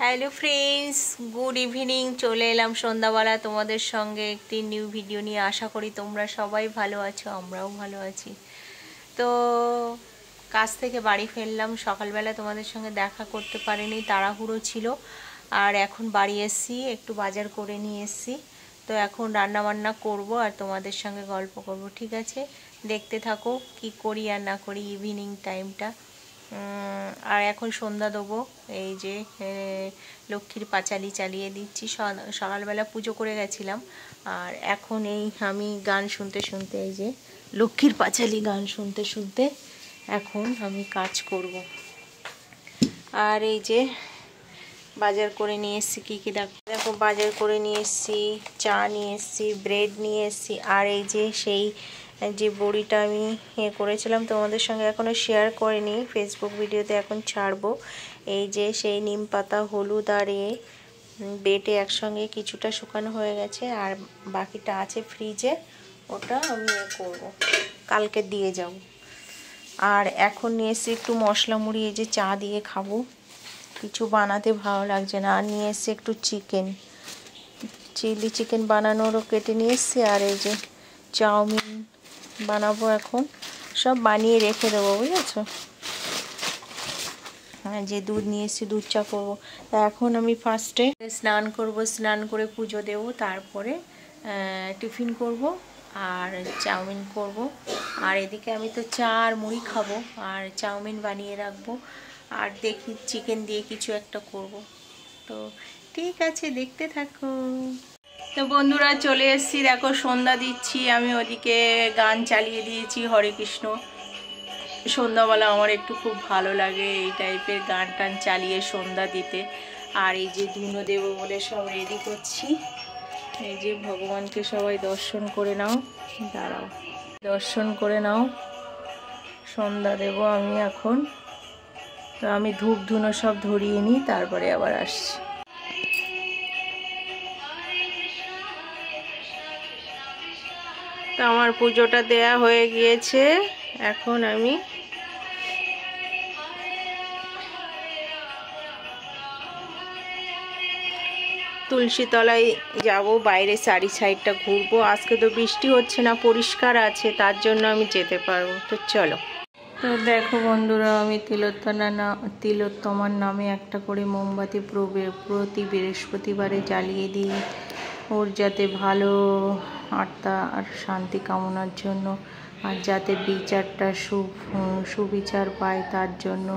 Hello friends, good evening. চলে এলাম সন্ধ্যাবেলা তোমাদের সঙ্গে একটি নিউ ভিডিও নিয়ে। আশা করি তোমরা সবাই ভালো আছো, আমরাও ভালো আছি। তো কাজ থেকে বাড়ি ফিরলাম সকালবেলা, তোমাদের সঙ্গে দেখা করতে পারিনি, তাড়াহুড়ো ছিল। আর এখন বাড়ি এসছি, একটু বাজার করে নিয়ে এসছি। তো এখন রান্না বান্না করব আর তোমাদের সঙ্গে গল্প করব। ঠিক আছে, দেখতে থাকো কি করি আর না করি ইভিনিং টাইমটা। আর এখন সন্ধ্যা দেবো। এই যে লক্ষ্মীর পাঁচালি চালিয়ে দিচ্ছি। সকালবেলা পুজো করে গেছিলাম, আর এখন এই আমি গান শুনতে শুনতে, এই যে লক্ষ্মীর পাঁচালি গান শুনতে শুনতে এখন আমি কাজ করব। আর এই যে বাজার করে নিয়ে এসেছি, কী কী দেখো বাজার করে নিয়ে এসেছি। চা নিয়ে এসেছি, ব্রেড নিয়ে এসেছি, আর এই যে সেই যে বড়িটা আমি করেছিলাম তোমাদের সঙ্গে এখনও শেয়ার করিনি, ফেসবুক ভিডিওতে এখন ছাড়বো। এই যে সেই নিম পাতা, হলুদ আর বেটে একসঙ্গে কিছুটা শুকানো হয়ে গেছে, আর বাকিটা আছে ফ্রিজে, ওটা আমি করব, কালকে দিয়ে যাব। আর এখন নিয়ে এসেছি একটু মশলা মুড়ি, এই যে চা দিয়ে খাবো, কিছু বানাতে ভালো লাগছে না। আর নিয়ে এসেছি একটু চিকেন, চিলি চিকেন বানানোরও কেটে নিয়ে এসেছি। আর এই যে চাউমিন বানাবো, এখন সব বানিয়ে রেখে দেবো, বুঝেছো। হ্যাঁ, যে দুধ নিয়ে এসেছি দুধ চা করবো। তা এখন আমি ফার্স্টে স্নান করব, স্নান করে পুজো দেবো, তারপরে টিফিন করব আর চাউমিন করব। আর এদিকে আমি তো চা আর মুড়ি খাবো, আর চাউমিন বানিয়ে রাখবো, আর দেখি চিকেন দিয়ে কিছু একটা করব। তো ঠিক আছে, দেখতে থাকো। তো বন্ধুরা চলে এসেছি, দেখো সন্ধ্যা দিচ্ছি আমি। ওদিকে গান চালিয়ে দিয়েছি হরে কৃষ্ণ। সন্ধ্যাবেলা আমার একটু খুব ভালো লাগে এই টাইপের গান টান চালিয়ে সন্ধ্যা দিতে। আর এই যে ধুনো দেবো বলে সব রেডি করছি। এই যে ভগবানকে সবাই দর্শন করে নাও, দাঁড়াও, দর্শন করে নাও, সন্ধ্যা দেব আমি এখন। তো আমি ধূপ ধুনো সব ধরিয়ে নিই, তারপরে আবার আসছি। তো আমার পুজোটা দেয়া হয়ে গিয়েছে, এখন আমি তুলসী তলায় যাব, বাইরে চারি সাইডটা ঘুরবো। আজকে তো বৃষ্টি হচ্ছে না, পরিষ্কার আছে, তার জন্য আমি যেতে পারবো। তো চলো। তো দেখো বন্ধুরা, আমি তিলোত্তমার নামে একটা করে মোমবাতি প্রতি বৃহস্পতিবারে জ্বালিয়ে দিই, ওর যাতে ভালো আত্মা আর শান্তি কামনার জন্য, আর যাতে বিচারটা সুবিচার পায় তার জন্য।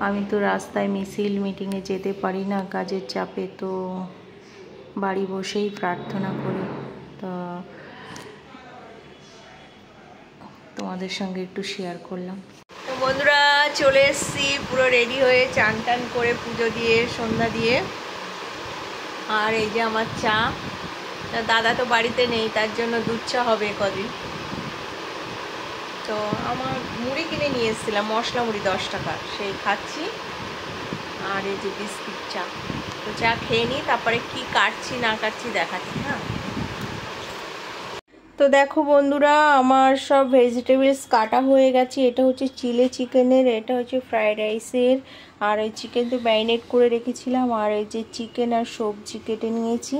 আমি তো রাস্তায় মিছিল মিটিংয়ে যেতে পারি না কাজের চাপে, তো বাড়ি বসেই প্রার্থনা করি। তো তোমাদের সঙ্গে একটু শেয়ার করলাম। তো বন্ধুরা চলে এসেছি পুরো রেডি হয়ে, চান টান করে পুজো দিয়ে সন্ধ্যা দিয়ে। আর এই যে আমার চা, দাদা তো বাড়িতে নেই, তার জন্য দুধ চা হবে কদিন। তো আমার মুড়ি কিনে নিয়ে এসেছিলাম, মশলা মুড়ি 10 টাকা, সেই খাচ্ছি। আর এই যে বিস্কিট চা। তো চা খেয়ে নিই, তারপরে কি কাটছি না কাটছি দেখাচ্ছি। হ্যাঁ, তো দেখো বন্ধুরা, আমার সব ভেজিটেবলস কাটা হয়ে গেছে। এটা হচ্ছে চিলি চিকেনের, এটা হচ্ছে ফ্রাইড রাইসের, আর এই চিকেন তো ম্যারিনেট করে রেখেছিলাম। আর এই যে চিকেন আর সবজি কেটে নিয়েছি।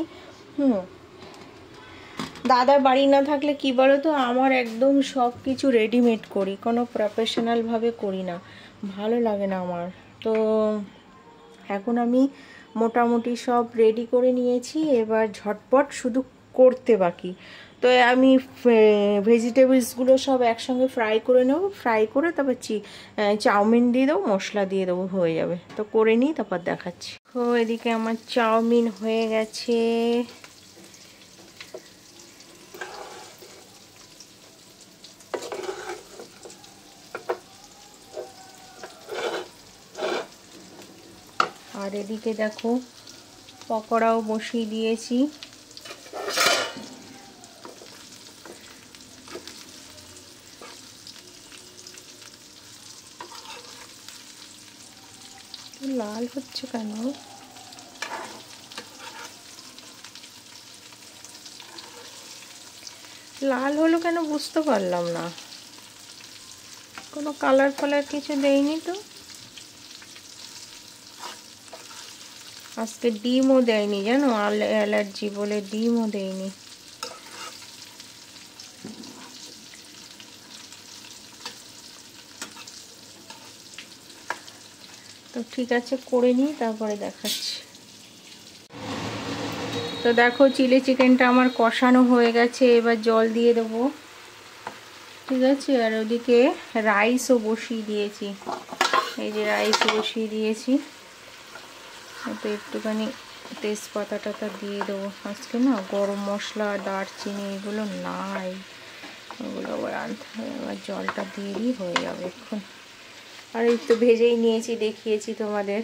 দাদার বাড়ি না থাকলে কি বলো তো, আমার একদম সব কিছু রেডিমেড করি, কোনো প্রফেশনালভাবে করি না, ভালো লাগে না আমার। তো এখন আমি মোটামুটি সব রেডি করে নিয়েছি, এবার ঝটপট শুধু করতে বাকি। তো আমি ভেজিটেবলসগুলো সব একসঙ্গে ফ্রাই করে নেব, ফ্রাই করে তারপর চাউমিন দিয়ে দেবো, মশলা দিয়ে দেবো, হয়ে যাবে। তো করে নিই, তারপর দেখাচ্ছি। তো এদিকে আমার চাউমিন হয়ে গেছে। আর এদিকে দেখো পকোড়াও বসিয়ে দিয়েছি। লাল হচ্ছে কেন? লাল হলো কেন বুঝতে পারলাম না, কোনো কালার ফালার কিছু দেয়নি তো। আজকে ডিমও দেয়নি জানো, অ্যালার্জি বলে ডিমও দেয়নি। তো ঠিক আছে, করে নিই, তারপরে দেখাচ্ছি। তো দেখো চিলি চিকেনটা আমার কষানো হয়ে গেছে, এবার জল দিয়ে দেবো। ঠিক আছে, আর ওদিকে রাইসও বসিয়ে দিয়েছি, এই যে রাইস বসিয়ে দিয়েছি। তো একটুখানি তেজপাতা দিয়ে দেবো। আজকে না গরম মশলা, দারচিনি এগুলো নাই, ওগুলো আবার আনতে হবে। এবার জলটা দিয়ে দিই, হয়ে যাবে এখন। আর এই তো ভেজেই নিয়েছি, দেখিয়েছি তোমাদের।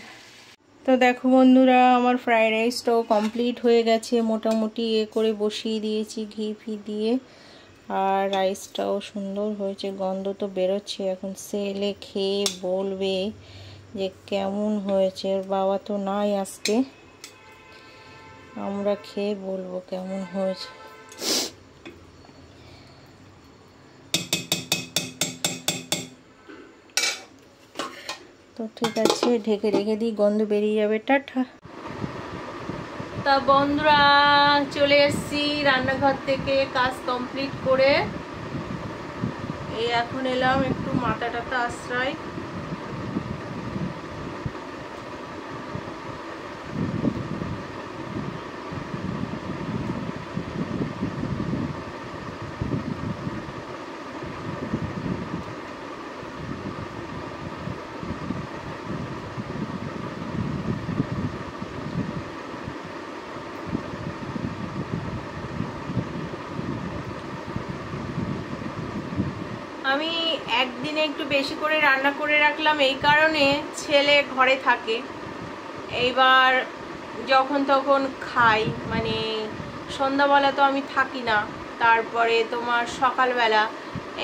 তো দেখো বন্ধুরা, আমার ফ্রাইড রাইসটাও কমপ্লিট হয়ে গেছে, মোটামুটি করে বসিয়ে দিয়েছি ঘি ফি দিয়ে। আর রাইসটাও সুন্দর হয়েছে, গন্ধ তো বেরোচ্ছে। এখন ছেলে খেয়ে বলবে যে কেমন হয়েছে। ওর বাবা তো নাই আজকে, আমরা খেয়ে বলবো কেমন হয়েছে। তো ঠিক আছে, ঢেকে রেখে দিই, গন্ধ বেরিয়ে যাবে। টাটা। তা বন্ধুরা, চলে এসেছি রান্নাঘর থেকে কাজ কমপ্লিট করে। এই এখন এলাম একটু মাথা টাথা আশ্রয়। আমি একদিনে একটু বেশি করে রান্না করে রাখলাম এই কারণে, ছেলে ঘরে থাকে, এইবার যখন তখন খাই, মানে সন্ধ্যাবেলা তো আমি থাকি না, তারপরে তোমার সকালবেলা,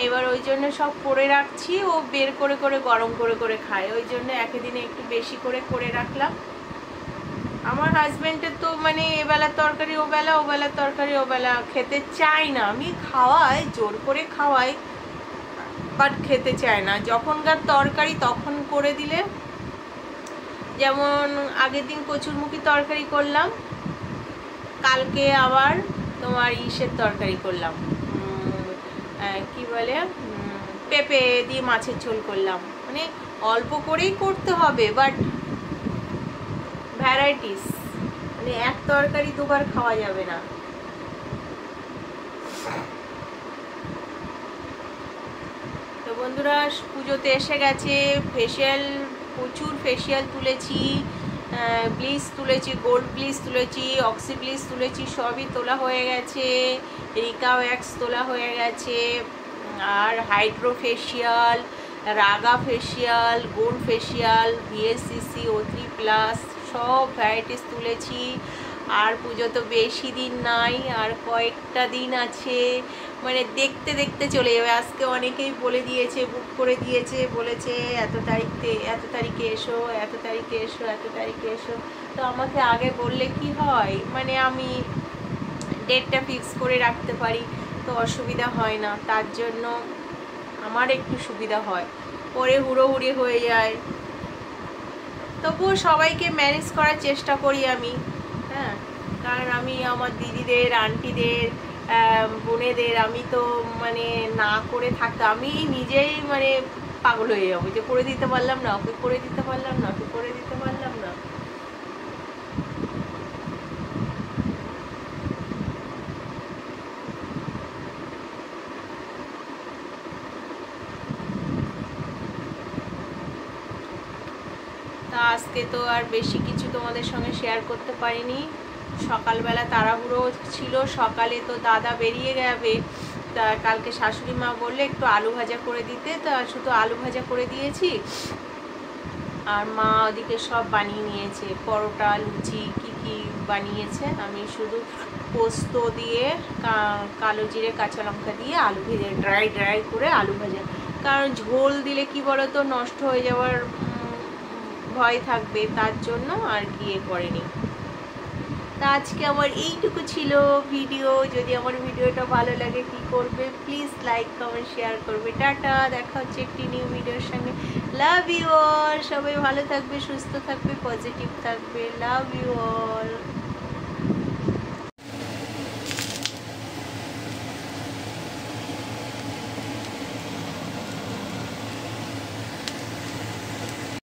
এবার ওই জন্য সব করে রাখছি, ও বের করে করে গরম করে করে খায়, ওই জন্য একদিনে একটু বেশি করে করে রাখলাম। আমার হাজবেন্ডের তো মানে এবেলার তরকারি ওবেলা, ওবেলার তরকারি ওবেলা খেতে চাই না। আমি খাওয়াই, জোর করে খাওয়াই, বাট খেতে চায় না। যখনকার তরকারি তখন করে দিলে, যেমন আগের দিন কচুরমুখী তরকারি করলাম, কালকে আবার তোমার ইসের তরকারি করলাম, কি বলে, পেঁপে দিয়ে মাছের ঝোল করলাম। মানে অল্প করেই করতে হবে, বাট ভ্যারাইটিস, মানে এক তরকারি দুবার খাওয়া যাবে না। তো বন্ধুরা, পুজোতে এসে গেছে, ফেসিয়াল, প্রচুর ফেসিয়াল তুলেছি, ব্লিচ তুলেছি, গোল্ড ব্লিচ তুলেছি, অক্সি ব্লিচ তুলেছি, সবই তোলা হয়ে গেছে, রিকা ওয়্যাক্স তোলা হয়ে গেছে, আর হাইড্রো ফেসিয়াল, রাগা facial, gold facial, VSCC, O3+, সব ভ্যারাইটিস তুলেছি। আর পুজো তো বেশি দিন নাই, আর কয়েকটা দিন আছে, মানে দেখতে দেখতে চলে যাবে। আজকে অনেকেই বলে দিয়েছে, বুক করে দিয়েছে, বলেছে এত তারিখে এসো, এত তারিখে এসো, এত তারিখে এসো। তো আমাকে আগে বললে কি হয়, মানে আমি ডেটটা ফিক্স করে রাখতে পারি, তো অসুবিধা হয় না, তার জন্য আমার একটু সুবিধা হয়। পরে হুড়োহুড়ি হয়ে যায়, তবুও সবাইকে ম্যানেজ করার চেষ্টা করি আমি, হ্যাঁ, কারণ আমি আমার দিদিদের, আন্টিদের, বোনেদের আমি তো মানে না করে থাকতে আমি নিজেই মানে পাগল হয়ে যাবো, যে করে দিতে পারলাম না, ওকে করে দিতে পারলাম না, ওকে করে দিতে পারলাম না। তা আজকে তো আর বেশি কিছু তোমাদের সঙ্গে শেয়ার করতে পারিনি। সকালবেলা তাড়াহুড়ো ছিল, সকালে তো দাদা বেরিয়ে যাবে, তা কালকে শাশুড়ি মা বললে একটু আলু ভাজা করে দিতে, তা শুধু আলু ভাজা করে দিয়েছি। আর মা ওদিকে সব বানিয়ে নিয়েছে, পরোটা, লুচি, কি বানিয়েছে। আমি শুধু পোস্ত দিয়ে, কালো জিরে, কাঁচা লঙ্কা দিয়ে আলু ভেজে ড্রাই করে আলু ভাজা, কারণ ঝোল দিলে কি বলতো নষ্ট হয়ে যাওয়ার ভয় থাকবে, তার জন্য আর কি করেনি। তা আজকে আমার এইটুকু ছিল ভিডিও। যদি আমার ভিডিওটা ভালো লাগে কি করবে, প্লিজ লাইক কমেন্ট শেয়ার করবে। টাটা, দেখা হচ্ছে একটি নিউ ভিডিওর সঙ্গে। লাভ ইউ অল, সবাই ভালো থাকবে, সুস্থ থাকবে, পজিটিভ থাকবে। Love you all.